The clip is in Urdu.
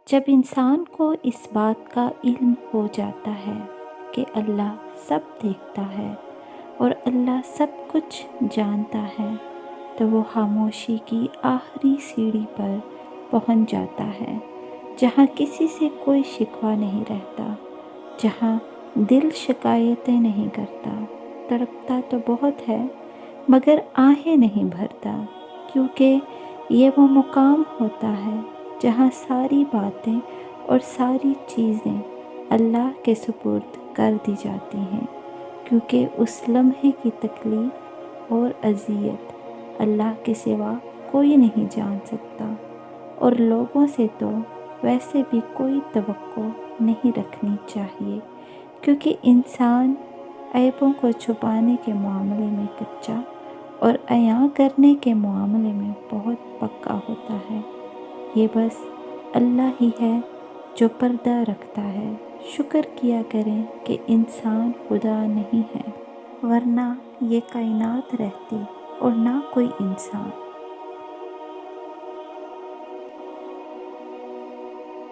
جب انسان کو اس بات کا علم ہو جاتا ہے کہ اللہ سب دیکھتا ہے اور اللہ سب کچھ جانتا ہے، تو وہ خاموشی کی آخری سیڑھی پر پہنچ جاتا ہے، جہاں کسی سے کوئی شکوہ نہیں رہتا، جہاں دل شکایتیں نہیں کرتا، تڑپتا تو بہت ہے مگر آہیں نہیں بھرتا، کیونکہ یہ وہ مقام ہوتا ہے جہاں ساری باتیں اور ساری چیزیں اللہ کے سپرد کر دی جاتی ہیں، کیونکہ اس لمحے کی تکلیف اور اذیت اللہ کے سوا کوئی نہیں جان سکتا، اور لوگوں سے تو ویسے بھی کوئی توقع نہیں رکھنی چاہیے، کیونکہ انسان عیبوں کو چھپانے کے معاملے میں کچا اور عیاں کرنے کے معاملے میں بہت پکا ہوتا ہے۔ یہ بس اللہ ہی ہے جو پردہ رکھتا ہے۔ شکر کیا کریں کہ انسان خدا نہیں ہے، ورنہ یہ کائنات رہتی اور نہ کوئی انسان۔